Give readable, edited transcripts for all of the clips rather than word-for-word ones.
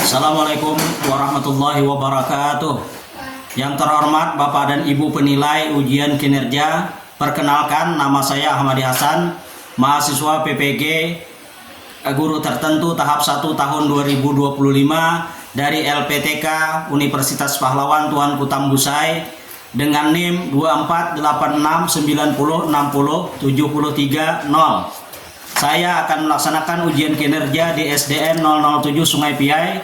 Assalamualaikum warahmatullahi wabarakatuh. Yang terhormat Bapak dan Ibu penilai ujian kinerja, perkenalkan nama saya Ahmadi Hasan, mahasiswa PPG Guru Tertentu tahap 1 tahun 2025 dari LPTK Universitas Pahlawan Tuanku Tambusai dengan NIM 24869060730. Saya akan melaksanakan ujian kinerja di SDN 007 Sungai Piai,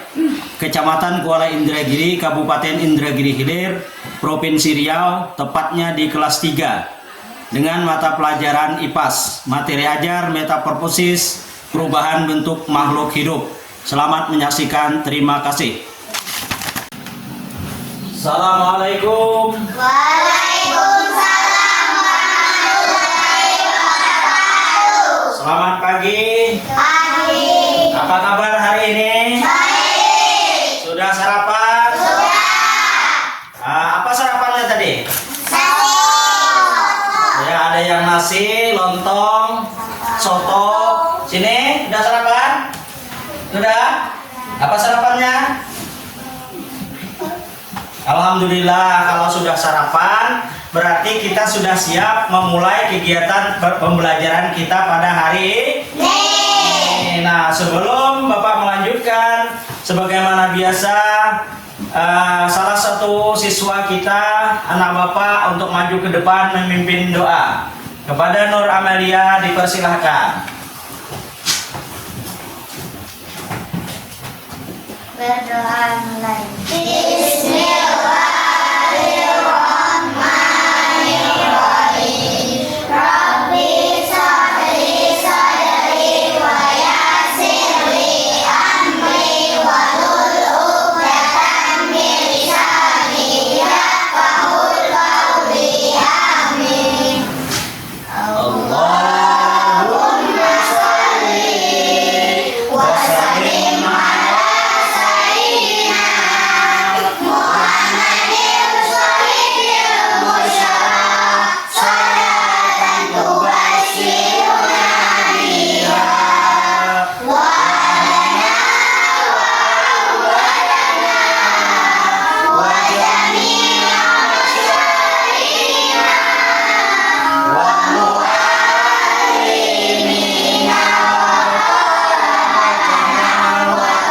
Kecamatan Kuala Indragiri, Kabupaten Indragiri Hilir, Provinsi Riau, tepatnya di kelas 3 dengan mata pelajaran IPAS, materi ajar metaporfosis, perubahan bentuk makhluk hidup. Selamat menyaksikan, terima kasih. Assalamualaikum. Selamat pagi. Apa kabar hari ini? Baik. Sudah sarapan? Sudah. Apa sarapannya tadi? Nasi. Ya, ada yang nasi, lontong, soto. Sini, sudah sarapan? Sudah? Apa sarapannya? Alhamdulillah, kalau sudah sarapan, berarti kita sudah siap memulai kegiatan pembelajaran kita pada hari ini. Nah, sebelum Bapak melanjutkan, sebagaimana biasa, salah satu siswa kita, anak Bapak, untuk maju ke depan memimpin doa. Kepada Nur Amalia dipersilahkan. Berdoa mulai. Bismillahirrahmanirrahim. Rabbi sholli sadri wa yassirli amri wahlul 'uqdatam min lisani yafqahul qawli. Amin. Allahumma sholli wa sallim ala sayyidina Muhammadin sholibil musyarraf salatan tubasyiruna biha wa lana wa awwalana wa jami'a masyayina wa mu'allimina wa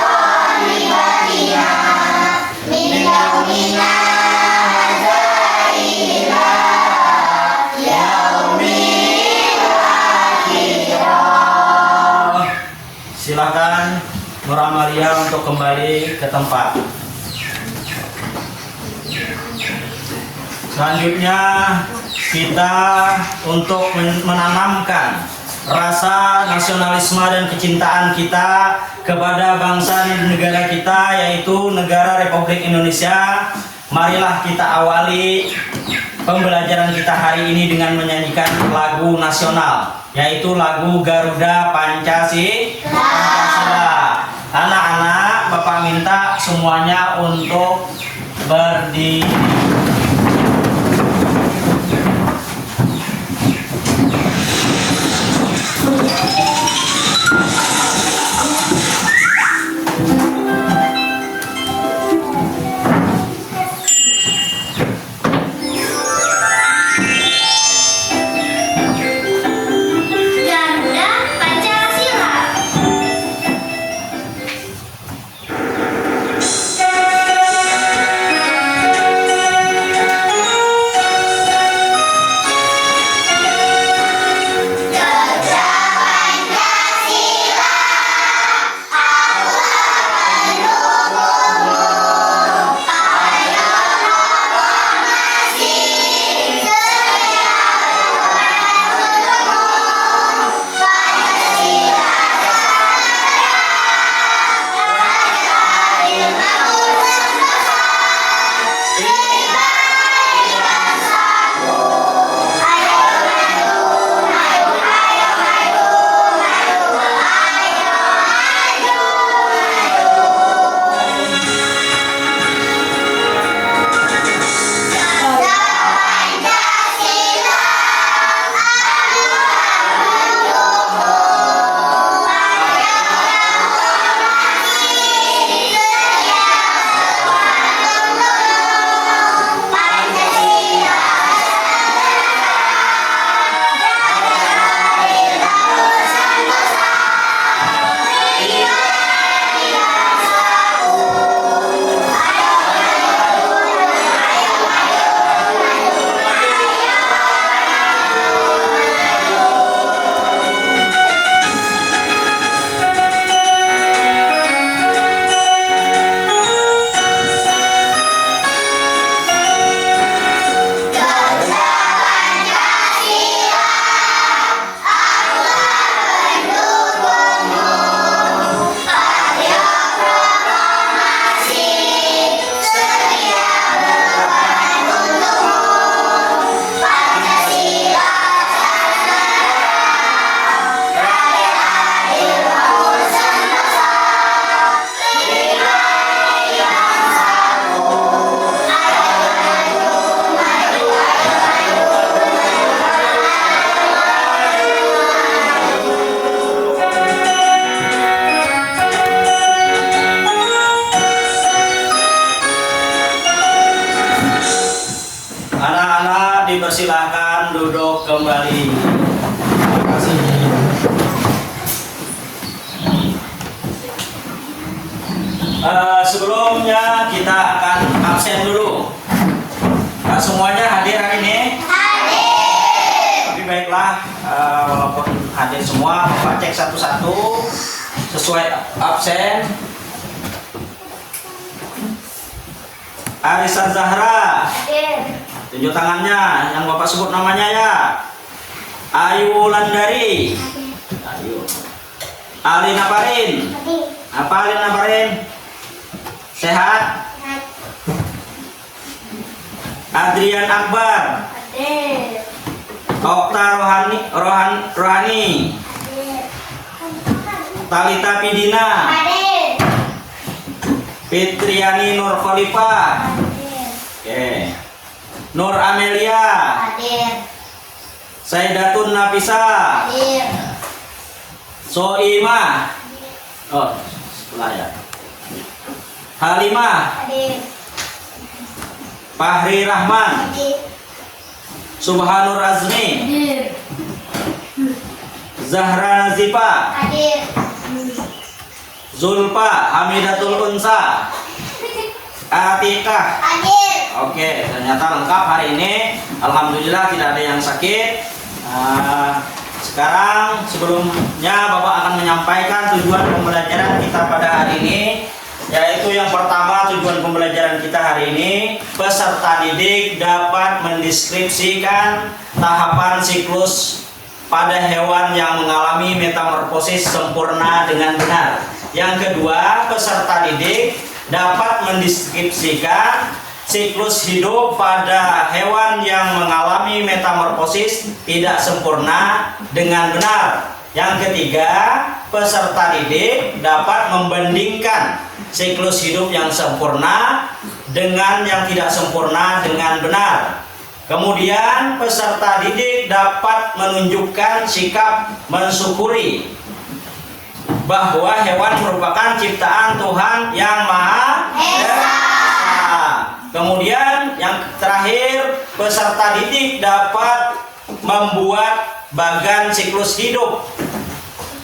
talibatina min yaumina hadza ila yaumil akhirah. Silakan Nur Amalia untuk kembali ke tempat. Selanjutnya kita untuk menanamkan rasa nasionalisme dan kecintaan kita kepada bangsa dan negara kita, yaitu negara Republik Indonesia. Marilah kita awali pembelajaran kita hari ini dengan menyanyikan lagu nasional, yaitu lagu Garuda Pancasila. Anak-anak, Bapak minta semuanya untuk berdiri. Garuda Pancasila. Garuda Dipersilahkan duduk kembali. Terima kasih. Sebelumnya kita akan absen dulu. Semuanya hadir hari ini? Hadir. Tapi baiklah, walaupun hadir semua, Bapak cek satu-satu sesuai absen. Arisa Zahra, Hadir. tunjuk tangannya, yang Bapak sebut namanya ya. Ayu Wulandari. Ayu. Alina Parin. Hadir. Apa Alina Parin? Sehat? Adrian Akbar. Hadir. Okta Rohani. Hadir. Talita Pidina. Hadir. Fitriani Nur Khalifah. Hadir. Oke. Nur Amelia. Hadir. Saidatun Nafisa. Hadir. Soimah. Oh, sebelah ya. Halimah. Hadir. Fahri Rahman. Hadir. Subhanur Azmi. Hadir. Zahra Nazifa. Hadir. Zulfa Hamidatul Unsa. Atikah. Hadir. Oke, ternyata lengkap hari ini. Alhamdulillah tidak ada yang sakit. Sekarang sebelumnya Bapak akan menyampaikan tujuan pembelajaran kita pada hari ini, yaitu yang pertama, tujuan pembelajaran kita hari ini, peserta didik dapat mendeskripsikan tahapan siklus pada hewan yang mengalami metamorfosis sempurna dengan benar. Yang kedua, peserta didik dapat mendeskripsikan siklus hidup pada hewan yang mengalami metamorfosis tidak sempurna dengan benar. Yang ketiga, peserta didik dapat membandingkan siklus hidup yang sempurna dengan yang tidak sempurna dengan benar. Kemudian peserta didik dapat menunjukkan sikap mensyukuri bahwa hewan merupakan ciptaan Tuhan yang Maha Esa. Kemudian yang terakhir, peserta didik dapat membuat bagan siklus hidup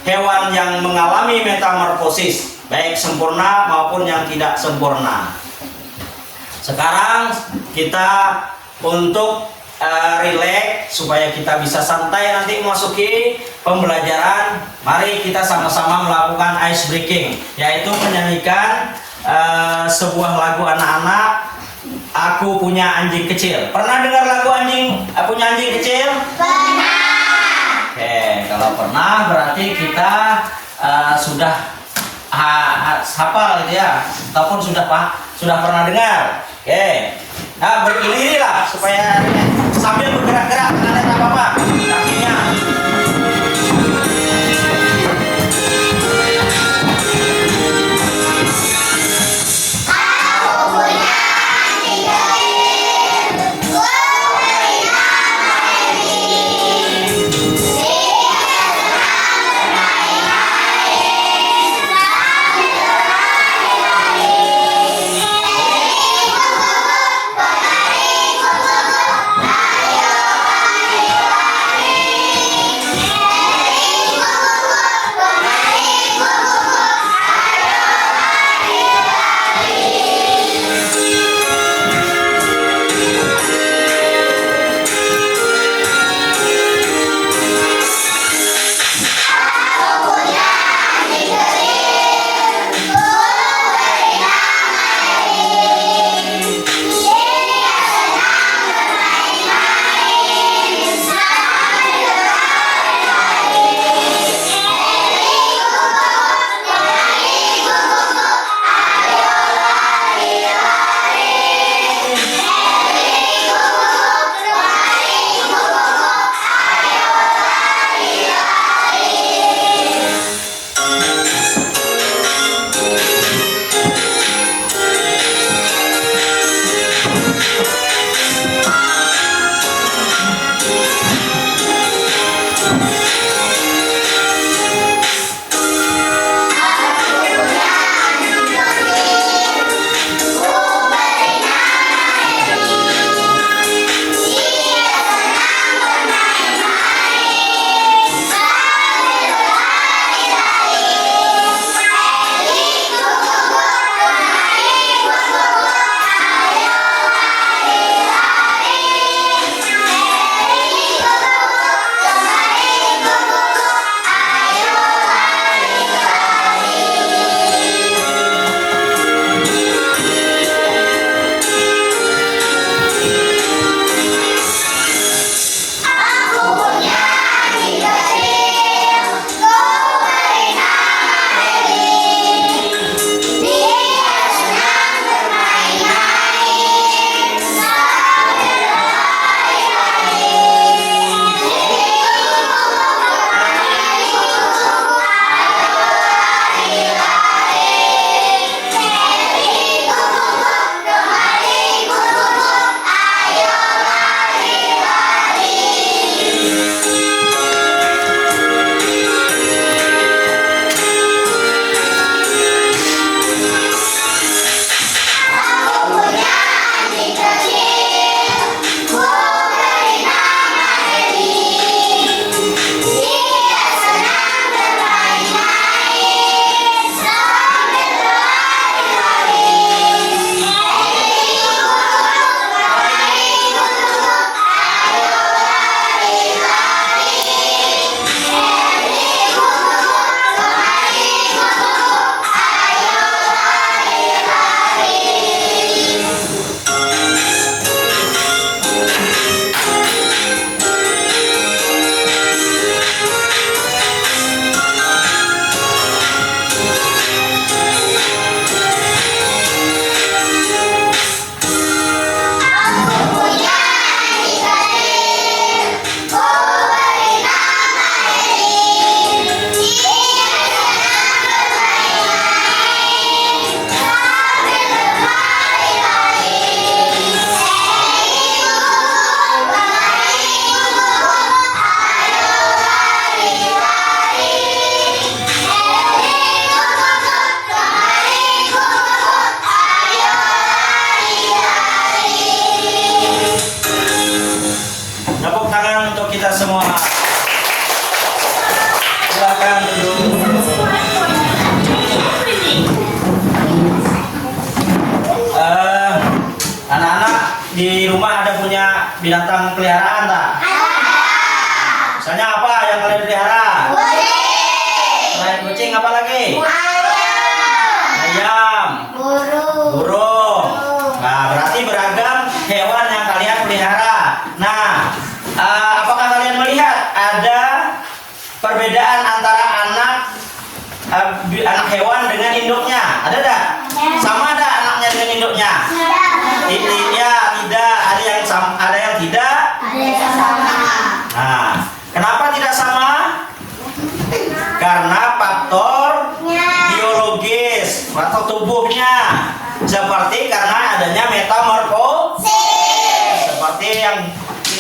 hewan yang mengalami metamorfosis, baik sempurna maupun yang tidak sempurna. Sekarang kita untuk rileks supaya kita bisa santai nanti memasuki pembelajaran. Mari kita sama-sama melakukan ice breaking, yaitu menyanyikan sebuah lagu anak-anak. Aku punya anjing kecil. Pernah dengar lagu punya anjing kecil? Pernah. Oke, kalau pernah berarti kita sudah hafal gitu ya, ataupun sudah pernah dengar. Oke, nah berdirilah supaya sambil bergerak-gerak, tidak ada apa-apa kakinya. binatang peliharaan tak? Misalnya apa yang kalian pelihara? Selain kucing apa lagi? Ayam, burung. Nah, berarti beragam hewan yang kalian pelihara. Nah, apakah kalian melihat ada perbedaan antara anak hewan dengan induknya? Ada tak? Sama ada anaknya dengan induknya? Ya, tidak. Ada yang tidak. Nah, kenapa tidak sama? Karena faktor biologis, faktor tubuhnya. Seperti karena adanya metamorfosis. Seperti yang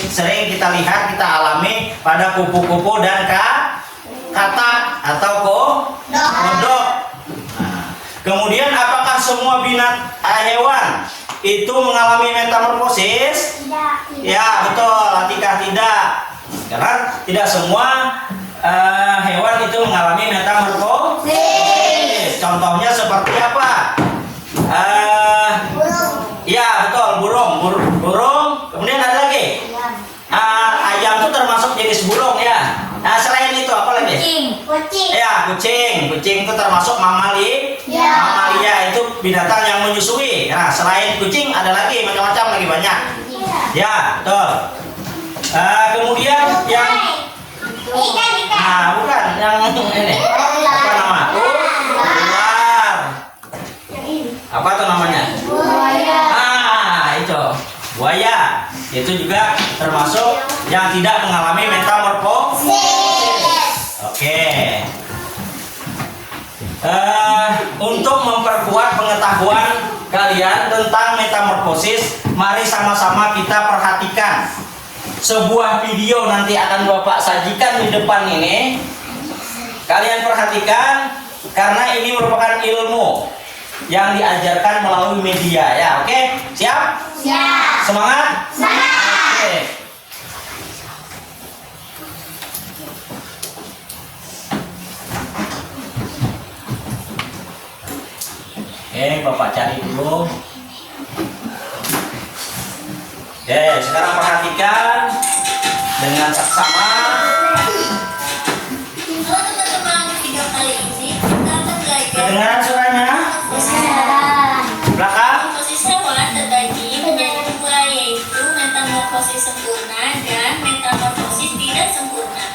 sering kita lihat, kita alami pada kupu-kupu dan katak atau kodok. Nah, kemudian apakah semua hewan itu mengalami metamorfosis? Ya, betul. Atikah tidak? Karena tidak semua hewan itu mengalami metamorfosis. Contohnya seperti apa? Ya, betul, burung. Kemudian ada lagi. Ayam itu termasuk jenis burung ya. Nah, selain itu apa lagi? Kucing. Ya, kucing. Kucing itu termasuk mamalia. Itu binatang yang menyusui. Nah, selain kucing ada lagi macam-macam, lagi banyak. Ya, betul. Kemudian yang bukan yang ini. Apa nama? Ular. Apa tuh namanya? Itu buaya. Itu juga termasuk yang tidak mengalami metamorfosis. Oke. Untuk memperkuat pengetahuan kalian tentang metamorfosis, mari sama-sama kita perhatikan sebuah video nanti akan Bapak sajikan di depan ini. Kalian perhatikan karena ini merupakan ilmu yang diajarkan melalui media ya. Oke, siap? Siap. Semangat? Oke. Bapak cari dulu. Oke, sekarang perhatikan dengan saksama. Video kali ini kita akan belajar Kedengaran suaranya? Belakang? metamorfosis hewan terbagi menjadi dua, yaitu metamorfosis sempurna dan metamorfosis tidak sempurna.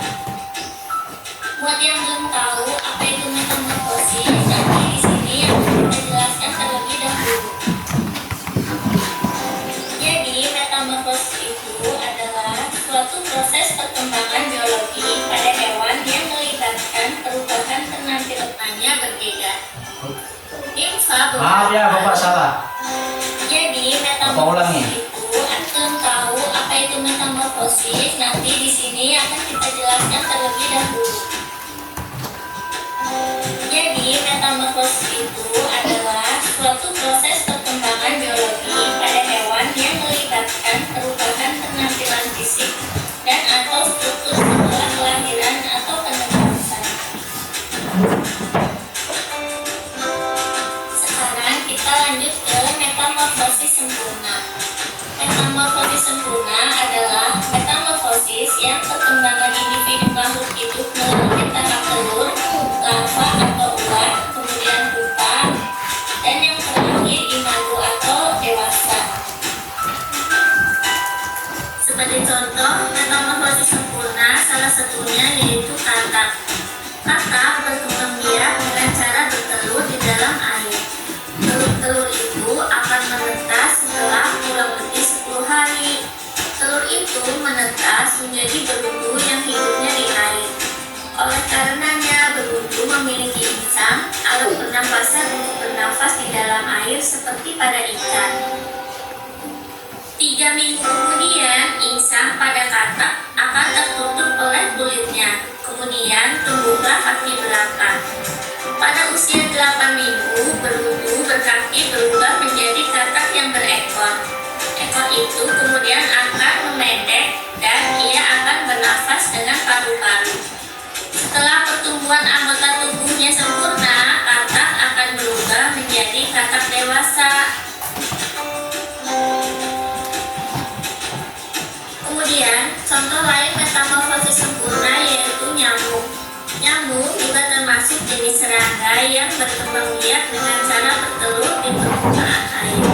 Buat yang belum tahu apa itu metamorfosis, nanti di sini yang kita jelaskan terlebih dahulu. Jadi metamorfosis itu adalah suatu proses perkembangan biologi pada hewan yang melibatkan perubahan penampilannya berbeda. Maaf ya, Bapak salah. Jadi Bapak ulangi. metamorfosis itu belum tahu apa itu metamorfosis, nanti di sini akan kita jelaskan terlebih dahulu. Jadi metamorfosis itu adalah suatu proses perkembangan biologi pada hewan yang melibatkan perubahan penampilan fisik dan atau struktur setelah kelahiran atau penegasan. Sekarang kita lanjut ke metamorfosis sempurna. Metamorfosis sempurna adalah metamorfosis yang perkembangan individu makhluk hidup melalui tahap telur, larva atau ular, kemudian pupa, dan yang terakhir imago atau dewasa. Sebagai contoh, metamorfosis sempurna salah satunya yaitu katak. Katak berkembang biak dengan cara bertelur di dalam air. Telur-telur itu akan menetas setelah kurang lebih 10 hari. Telur itu menetas menjadi berudu yang hidupnya di air. Oleh karenanya, berudu memiliki insang, alat pernafasan untuk bernafas di dalam air seperti pada ikan. 3 minggu kemudian, insang pada katak akan tertutup oleh kulitnya. Kemudian tumbuhlah kaki belakang. Pada usia 8 minggu, berudu berkaki berubah menjadi katak yang berekor. Ekor itu kemudian akan memendek dan ia akan bernafas dengan paru-paru. Setelah pertumbuhan anggota tubuhnya sempurna, katak akan berubah menjadi katak dewasa. contoh lain metamorfosis sempurna yaitu nyamuk. Nyamuk juga termasuk jenis serangga yang berkembang biak dengan cara bertelur di permukaan air.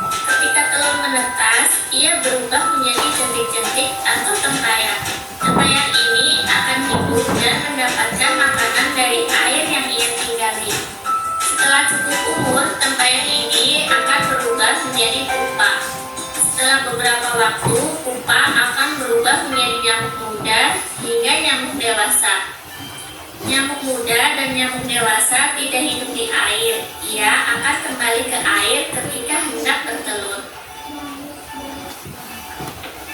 Ketika telur menetas, ia berubah menjadi jentik-jentik atau tempayan. Tempayan ini akan hidup dan mendapatkan makanan dari air yang ia tinggali. Setelah cukup umur, tempayan ini akan berubah menjadi pupa. Setelah beberapa waktu, pupa akan berubah menjadi nyamuk muda hingga nyamuk dewasa. Nyamuk muda dan nyamuk dewasa tidak hidup di air. Ia akan kembali ke air ketika hendak bertelur.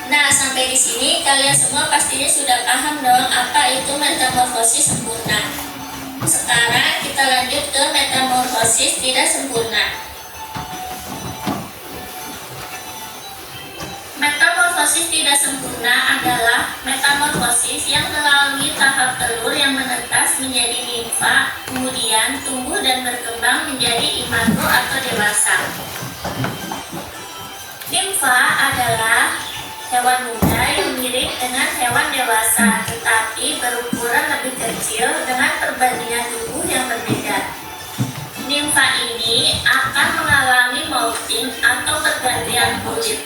Nah, sampai di sini kalian semua pastinya sudah paham dong apa itu metamorfosis sempurna. Sekarang kita lanjut ke metamorfosis tidak sempurna. Metamorfosis tidak sempurna adalah metamorfosis yang melalui tahap telur yang menetas menjadi nimfa, kemudian tumbuh dan berkembang menjadi imago atau dewasa. Nimfa adalah hewan muda yang mirip dengan hewan dewasa, tetapi berukuran lebih kecil dengan perbandingan tubuh yang berbeda. Nimfa ini akan mengalami molting atau pergantian kulit.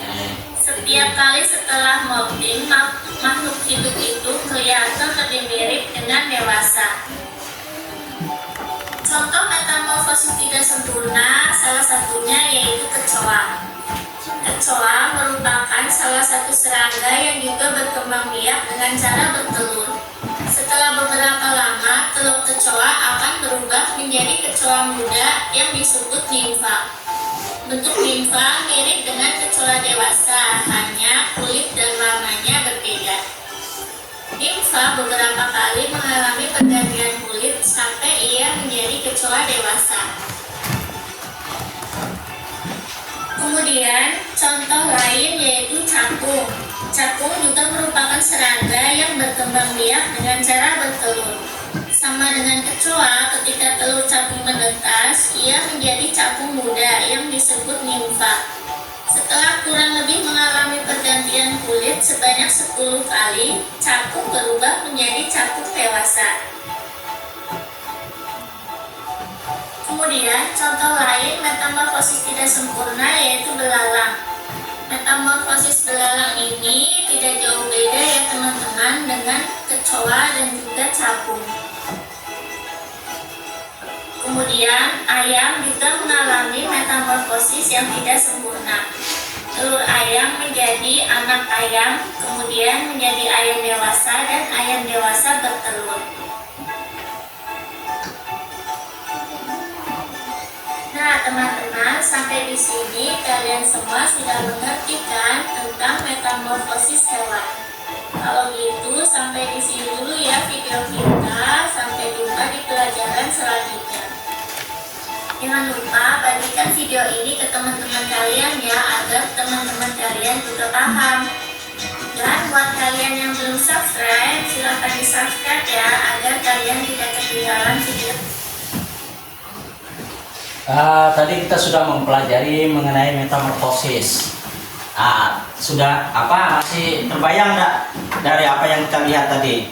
Setiap kali setelah molting, makhluk hidup itu kelihatan lebih mirip dengan dewasa. Contoh metamorfosis tidak sempurna salah satunya yaitu kecoa. Kecoa merupakan salah satu serangga yang juga berkembang biak dengan cara bertelur. Setelah beberapa lama, telur kecoa akan berubah menjadi kecoa muda yang disebut nimfa. Bentuk nimfa mirip dengan kecoa dewasa, hanya kulit dan warnanya berbeda. Nimfa beberapa kali mengalami pergantian kulit sampai ia menjadi kecoa dewasa. Kemudian, contoh lain yaitu cakung. Cakung juga merupakan serangga yang berkembang biak dengan cara bertelur. Sama dengan kecoa, ketika telur cakung menetas, ia menjadi cakung muda yang disebut nimfa. Setelah kurang lebih mengalami pergantian kulit sebanyak 10 kali, cakung berubah menjadi cakung dewasa. Kemudian, contoh lain metamorfosis tidak sempurna yaitu belalang. Metamorfosis belalang ini tidak jauh beda ya teman-teman dengan kecoa dan juga cakung. Kemudian, ayam juga mengalami metamorfosis yang tidak sempurna. Telur ayam menjadi anak ayam, kemudian menjadi ayam dewasa dan ayam dewasa bertelur. Nah, teman-teman, sampai di sini kalian semua sudah mengerti kan tentang metamorfosis hewan. Kalau gitu, sampai di sini dulu ya video kita. Sampai jumpa di pelajaran selanjutnya. Jangan lupa bagikan video ini ke teman-teman kalian ya, agar teman-teman kalian juga paham. Dan buat kalian yang belum subscribe, silahkan di subscribe ya, agar kalian tidak ketinggalan video. Tadi kita sudah mempelajari mengenai metamorfosis. Sudah masih terbayang enggak dari apa yang kita lihat tadi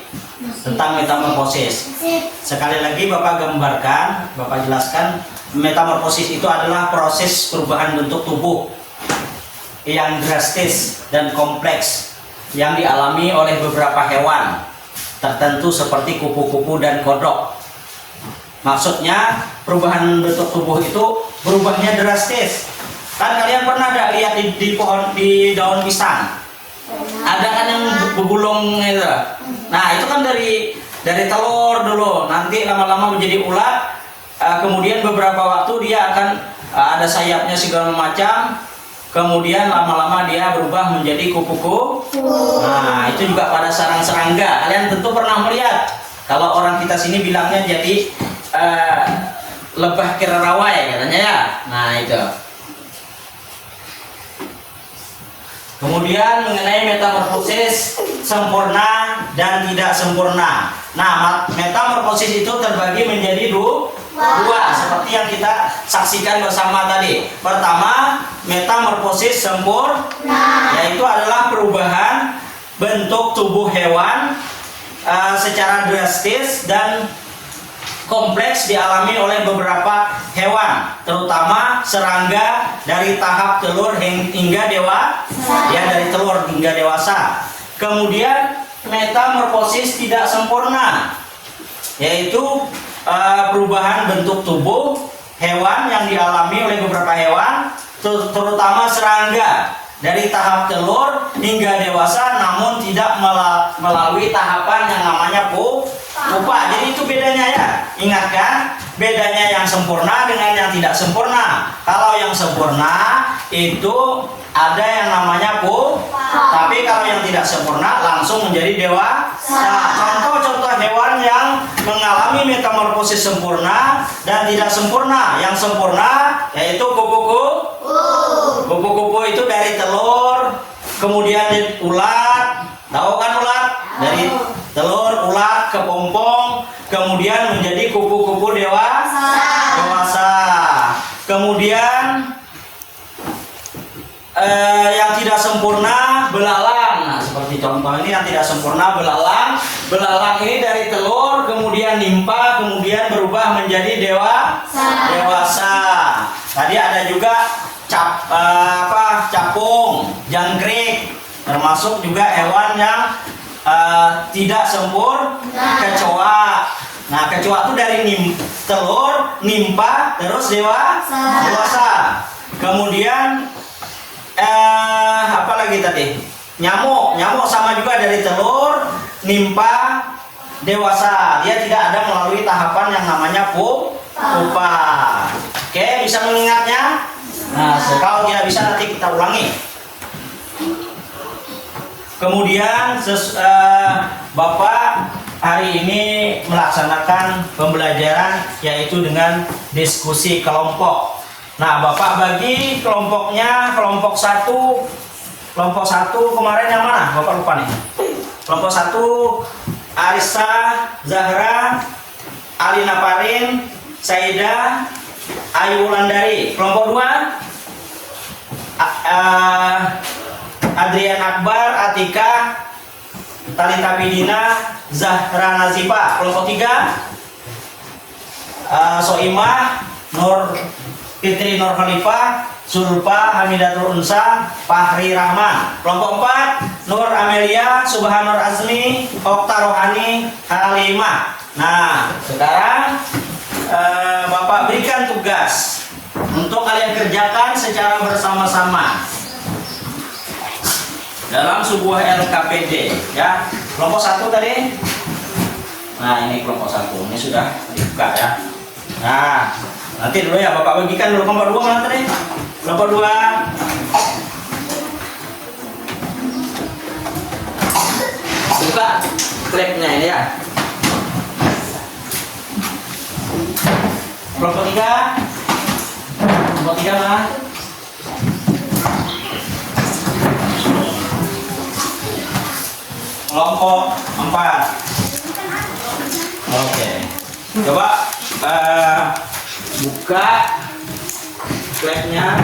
tentang metamorfosis? Sekali lagi Bapak gambarkan, Bapak jelaskan, metamorfosis itu adalah proses perubahan bentuk tubuh yang drastis dan kompleks yang dialami oleh beberapa hewan tertentu seperti kupu-kupu dan kodok. Maksudnya perubahan bentuk tubuh itu berubahnya drastis. Kan kalian pernah ada lihat di pohon, di daun pisang? Ada kan yang bergulung itu. Nah, itu kan dari telur dulu, nanti lama-lama menjadi ulat. Kemudian beberapa waktu dia akan ada sayapnya segala macam. Kemudian lama-lama dia berubah menjadi kupu-kupu. Nah, itu juga pada serangga. Kalian tentu pernah melihat. Kalau orang kita sini bilangnya jadi lebah kerarawai katanya ya. Nah, itu. Kemudian mengenai metamorfosis sempurna dan tidak sempurna. Nah, metamorfosis itu terbagi menjadi dua seperti yang kita saksikan bersama tadi. Pertama, metamorfosis sempurna, yaitu adalah perubahan bentuk tubuh hewan secara drastis dan kompleks dialami oleh beberapa hewan, terutama serangga dari tahap telur hingga dari telur hingga dewasa. Kemudian metamorfosis tidak sempurna, yaitu perubahan bentuk tubuh hewan yang dialami oleh beberapa hewan, terutama serangga dari tahap telur hingga dewasa, namun tidak melalui tahapan yang namanya pupa. Jadi itu bedanya ya. Ingatkan, bedanya yang sempurna dengan yang tidak sempurna. Kalau yang sempurna itu ada yang namanya pupa, tapi kalau yang tidak sempurna langsung menjadi dewasa. Contoh-contoh hewan yang mengalami metamorfosis sempurna dan tidak sempurna. Yang sempurna yaitu kupu-kupu. Kupu-kupu itu dari telur, kemudian ulat, tahu kan ulat? Dari telur, ulat, kepompong, kemudian menjadi kupu-kupu dewasa. Kemudian yang tidak sempurna belalang. Nah, seperti contoh ini yang tidak sempurna belalang. Belalang ini dari telur, kemudian nimpa, kemudian berubah menjadi dewasa. Tadi ada juga capung, jangkrik, termasuk juga hewan yang tidak sempurna, kecoa. Nah, kecoa itu dari telur, nimpa, terus dewasa. Kemudian apa lagi tadi? Nyamuk sama juga dari telur, nimpa, dewasa. Dia tidak ada melalui tahapan yang namanya pupa. Oke, bisa mengingatnya? Nah, kalau tidak bisa nanti kita ulangi. Kemudian Bapak hari ini melaksanakan pembelajaran yaitu dengan diskusi kelompok. Nah, Bapak bagi kelompoknya, kelompok satu kemarin yang mana? Bapak lupa nih. Kelompok 1 Arisa, Zahra, Alina Parin, Saida, Ayu Wulandari. Kelompok 2 Adrian Akbar, Atika, Talita Pidina, Zahra Nazifa. Kelompok 3 Soimah, Fitri Nur Khalifah, Zulfa Hamidatul Unsa, Fahri Rahman. Kelompok 4 Nur Amelia, Subhanur Azmi, Okta Rohani, Halimah. Nah, sekarang Bapak berikan tugas untuk kalian kerjakan secara bersama-sama dalam sebuah LKPD ya. Kelompok 1 tadi. Nah, ini kelompok 1. Ini sudah dibuka ya. Nah, nanti dulu ya Bapak bagikan dulu. Kelompok 2 mana tadi? Kelompok 2 buka klipnya ini ya. Kelompok 3 mana? Kelompok 4. Oke. Coba buka flashnya.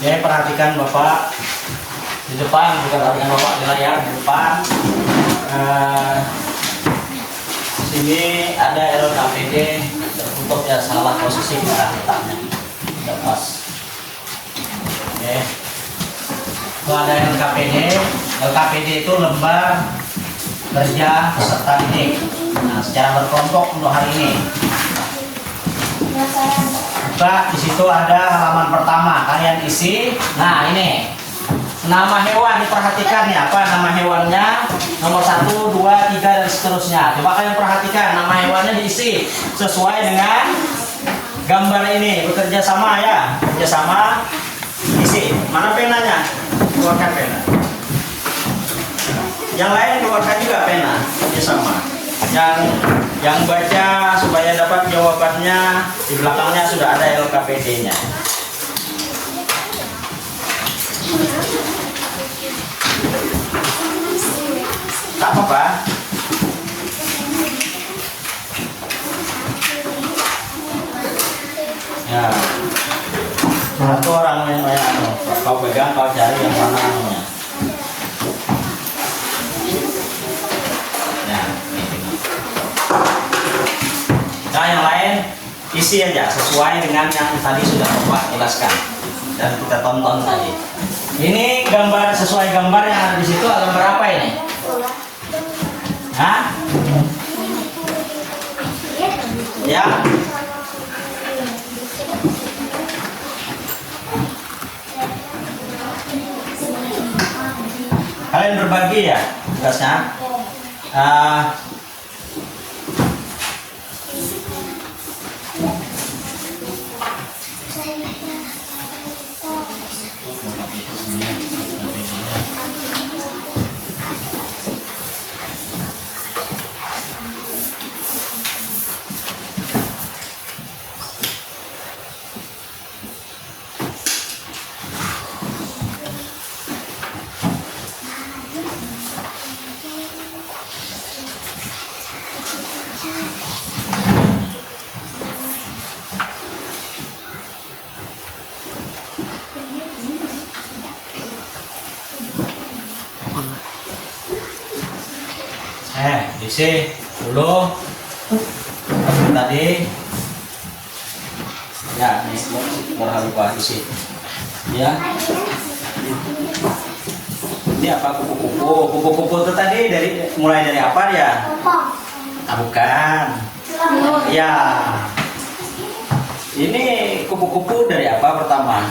Oke, perhatikan Bapak di depan, juga perhatikan Bapak di layar di depan. Sini ada LKPD tertutup ya, salah posisi kita letaknya, tidak pas. Oke, itu ada LKPD. LKPD itu lembar kerja peserta didik. Nah, secara berkelompok untuk hari ini. Buka, di situ ada halaman pertama, kalian isi. Nah, ini Nama hewan diperhatikan ya, apa nama hewannya, nomor 1, 2, 3 dan seterusnya. Coba kalian perhatikan nama hewannya diisi sesuai dengan gambar ini. Bekerja sama ya, bekerja sama. Isi. Mana penanya? Keluarkan pena. Yang lain keluarkan juga pena. Bekerja sama. Yang baca supaya dapat jawabannya, di belakangnya sudah ada LKPD-nya. Tak apa-apa. Ya. Satu orang yang kau pegang, kau cari yang mana anunya. Ya. Nah, yang lain isi aja sesuai dengan yang tadi sudah Bapak jelaskan dan kita tonton tadi. Ini gambar sesuai gambar yang ada di situ. Gambar apa ini? Hah? Ya. Kalian berbagi ya tugasnya. Isi dulu tadi ya, ini lupa isi ya. Ini apa? Kupu-kupu itu tadi mulai dari apa dia? Bukan ya, ini kupu-kupu dari apa pertama?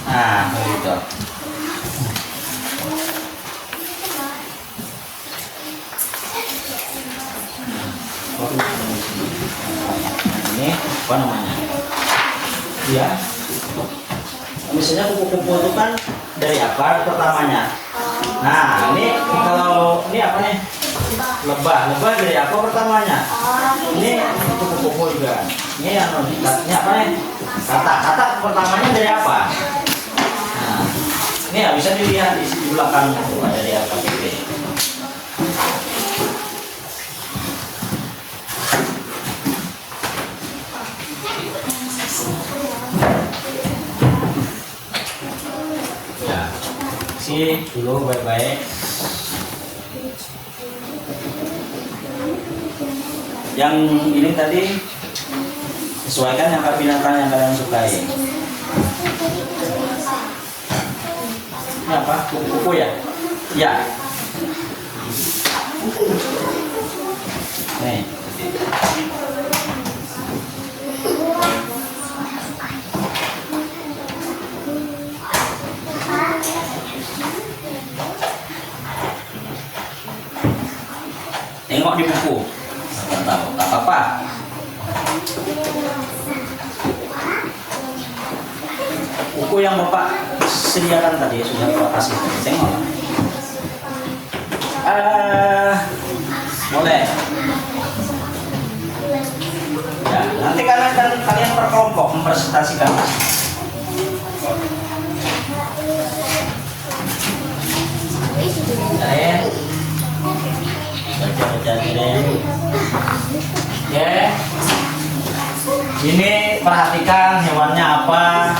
Nah begitu. Ini apa namanya? Ya, misalnya kupu-kupu itu kan dari apa pertamanya? Nah, ini kalau ini apa nih? Lebah dari apa pertamanya? Ini kupu-kupu juga. Ini yang ini apa nih? Kata pertamanya dari apa? Nah, ini ya bisa dilihat di belakang itu dari apa gitu. Isi dulu baik-baik. Yang ini tadi sesuaikan yang binatang yang kalian sukai. Ini apa? Kupu-kupu ya? Ya. Nih. Tengok di buku. Tak apa-apa. Buku yang Bapak sediakan tadi sudah Bapak kasih. Tengok. Boleh. Ya, nanti kalian berkelompok mempresentasikan. Oke. Ini perhatikan hewannya apa.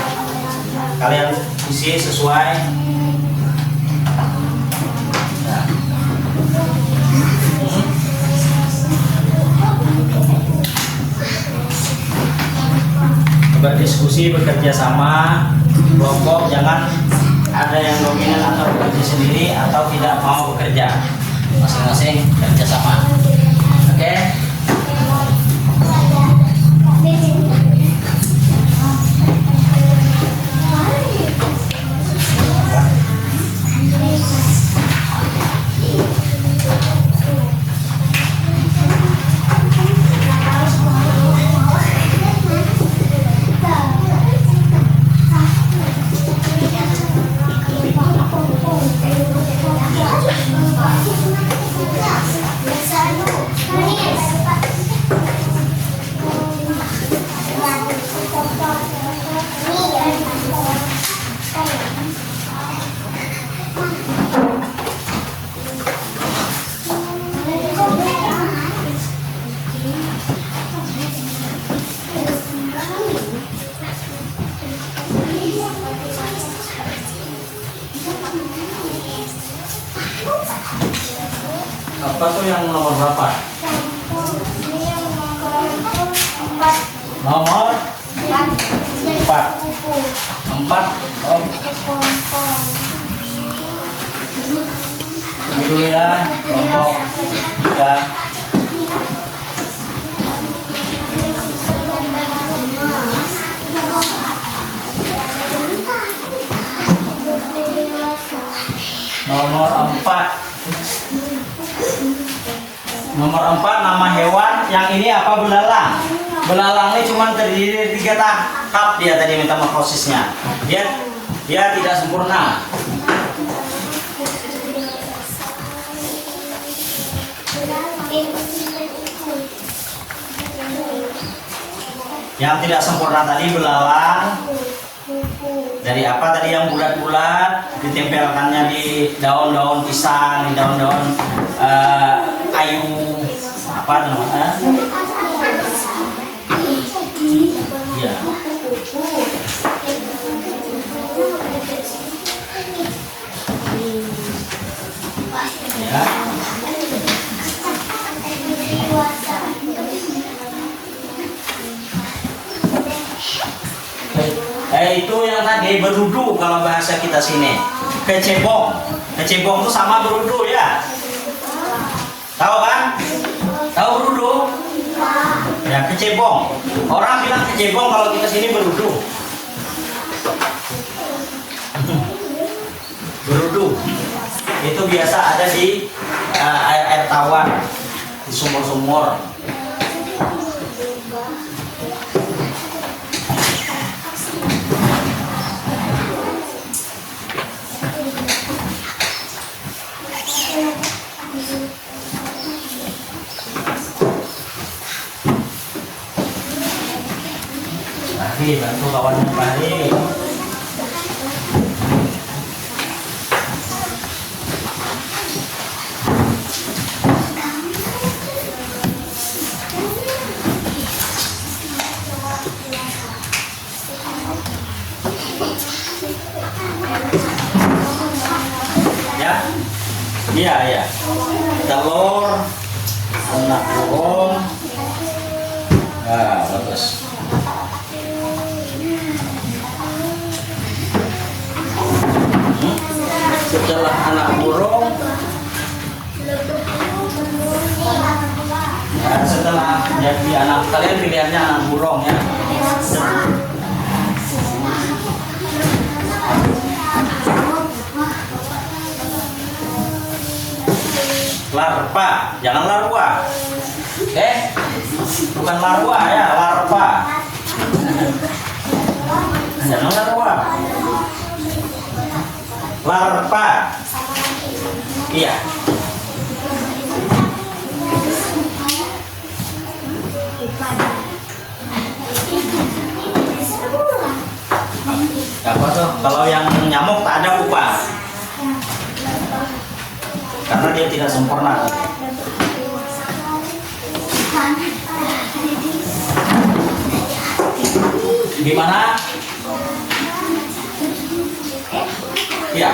Kalian isi sesuai. Nah. Berdiskusi, bekerja sama, kelompok, jangan ada yang dominan atau bekerja sendiri atau tidak mau bekerja. Masing-masing kerja sama. Oke. Apa tuh yang nomor berapa? Nomor 4. 4. Oh, ini dulu ya. Kelompok 3. Nomor 4. Nomor 4 nama hewan yang ini apa? Belalang. Belalang ini cuma terdiri dari 3 tahap dia tadi metamorfosisnya. Dia tidak sempurna. Yang tidak sempurna tadi belalang. Dari apa tadi yang bulat-bulat ditempelkannya di daun-daun pisang, di daun-daun kayu apa namanya? Ya. Ya. Itu yang tadi berudu kalau bahasa kita sini. Kecebong. Kecebong itu sama berudu ya. Tahu kan? Tahu berudu? Ya, kecebong. Orang bilang kecebong kalau kita sini berudu. Berudu. Itu biasa ada di air tawar, di sumur-sumur. Lari, bantu kawannya lari. Ya, iya ya. Telur, anak burung. Nah, bagus. Setelah anak burung, ya, setelah jadi anak, kalian pilihannya anak burung ya. Larva, jangan larva. Oke, bukan larva ya, larva. Jangan larva. Larva. Iya. Apa tuh? Kalau yang nyamuk tak ada pupa. Karena dia tidak sempurna. Gimana? Ya.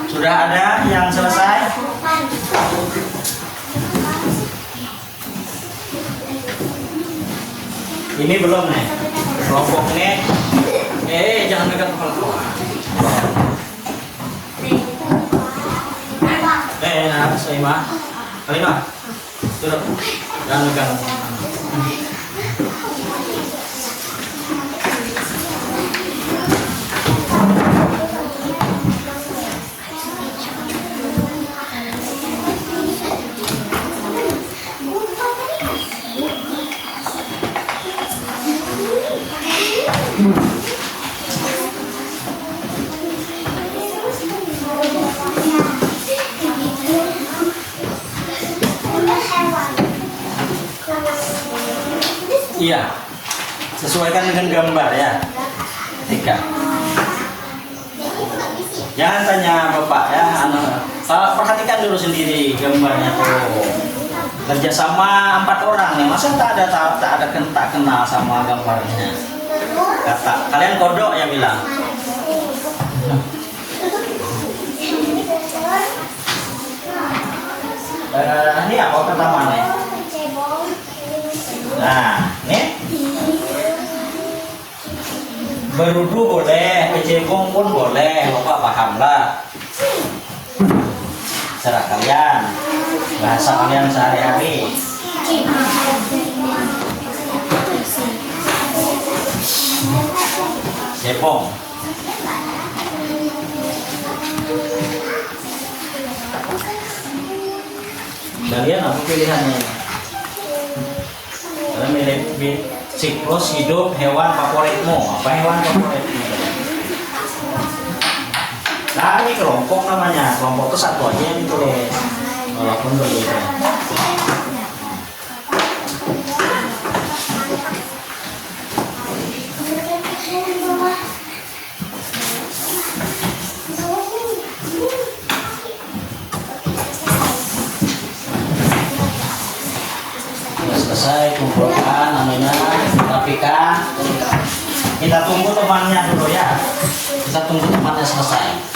Sudah ada yang selesai? Ini belum nih. Kelompok ini. Jangan dekat kepala kawan. Nah, Saimah. Kalimah. Duduk. Jangan dekat. Iya, sesuaikan dengan gambar ya. Ketika jangan tanya bapak ya, perhatikan dulu sendiri gambarnya tuh. Kerjasama 4 orang nih, masa tak kenal sama gambarnya. Kata kalian kodok ya bilang. Ini apa pertama nih? Nah, nih berudu boleh, kecebong pun boleh, Bapak paham lah. Cara kalian, bahasa kalian sehari-hari. Cebong. Kalian apa pilihannya? Kalian milih siklus hidup hewan favoritmu. Apa hewan favoritmu? Nah, ini kelompok namanya. Kelompok itu satu aja yang ditulis. Walaupun berbeda. Sudah selesai, kumpulkan namanya, rapikan. Kita tunggu temannya dulu ya. Kita tunggu temannya selesai.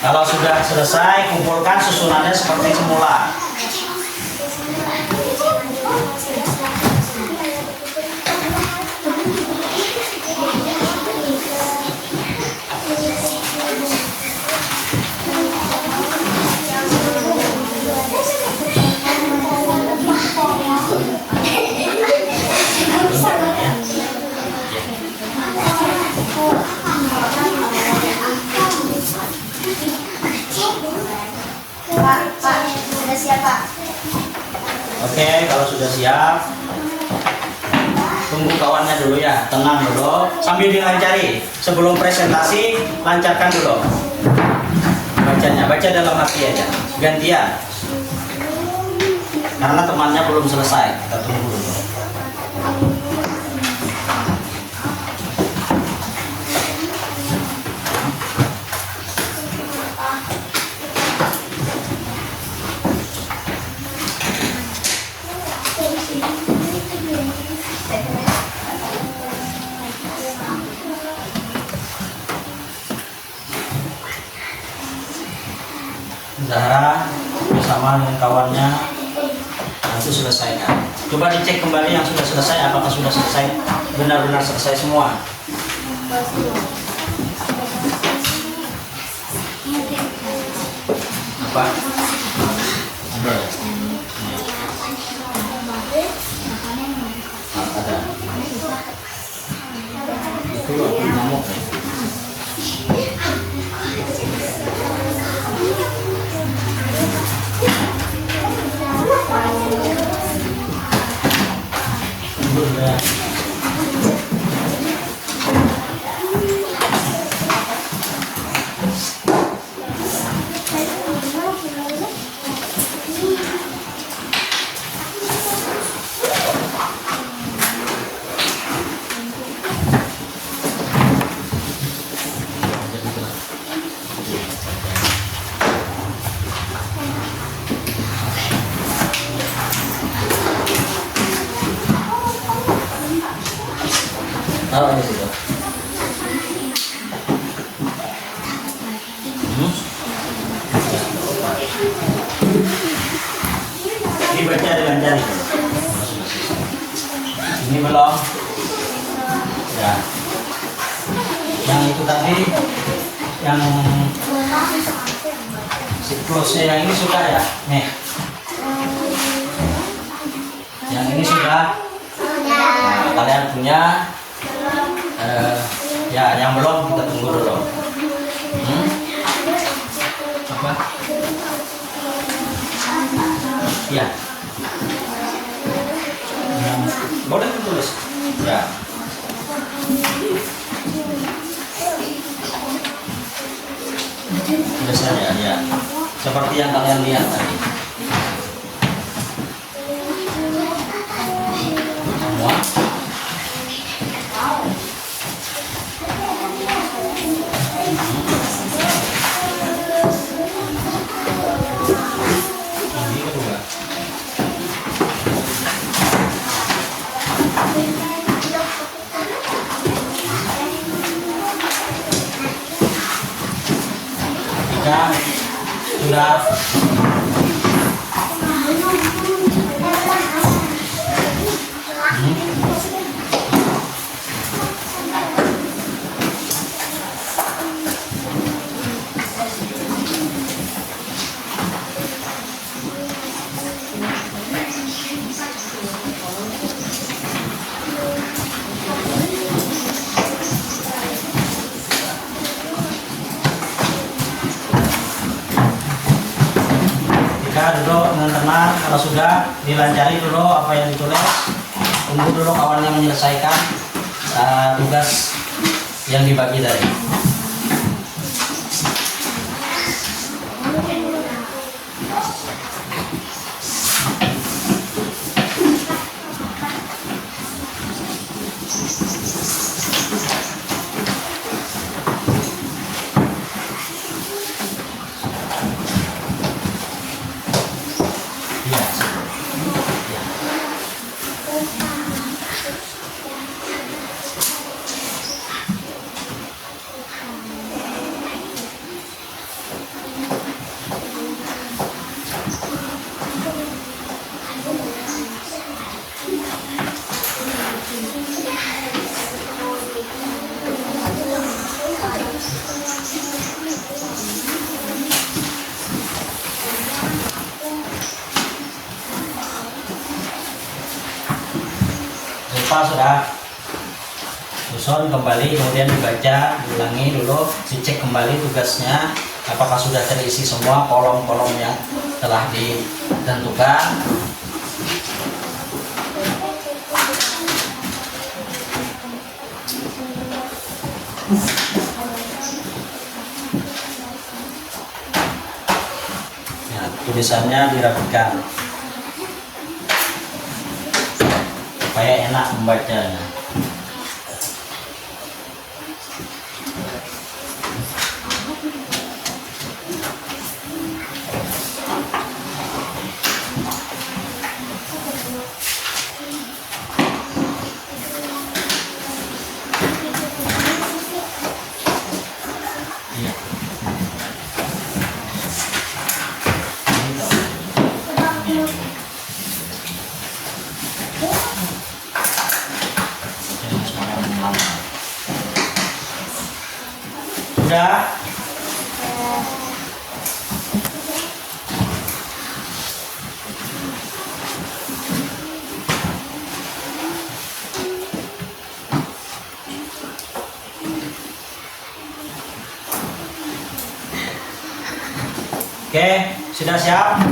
Kalau sudah selesai, kumpulkan susunannya seperti semula. Pak, sudah siap Pak. Oke, kalau sudah siap, tunggu kawannya dulu ya, tenang dulu. Sambil dilancari, sebelum presentasi, lancarkan dulu. Bacanya, baca dalam hati aja, gantian. Karena temannya belum selesai, kita tunggu dulu. Zahra bersama dengan kawannya nanti selesaikan. Coba dicek kembali yang sudah selesai, apakah sudah selesai, benar-benar selesai semua. Apa? Ada. Ada. Itu apa nyamuk ya? Taruh di situ. Ini baca dengan jari. Ini belum. Ya. Yang itu tadi, yang siklusnya yang ini sudah ya. Nih. Yang ini sudah. Nah, kalian punya. Ya, yang belum kita tunggu dulu. Apa? Ya. Boleh tulis. Ya. Sudah saya ya. Seperti yang kalian lihat tadi. Semua. Sudah dengan tenang. Kalau sudah dilancari dulu apa yang ditulis. Tunggu dulu kawannya menyelesaikan tugas yang dibagi tadi. Sudah susun kembali, kemudian dibaca, diulangi dulu, dicek kembali tugasnya apakah sudah terisi semua kolom-kolom yang telah ditentukan. Ya, tulisannya dirapikan supaya enak membacanya. Sudah? Oke, sudah siap?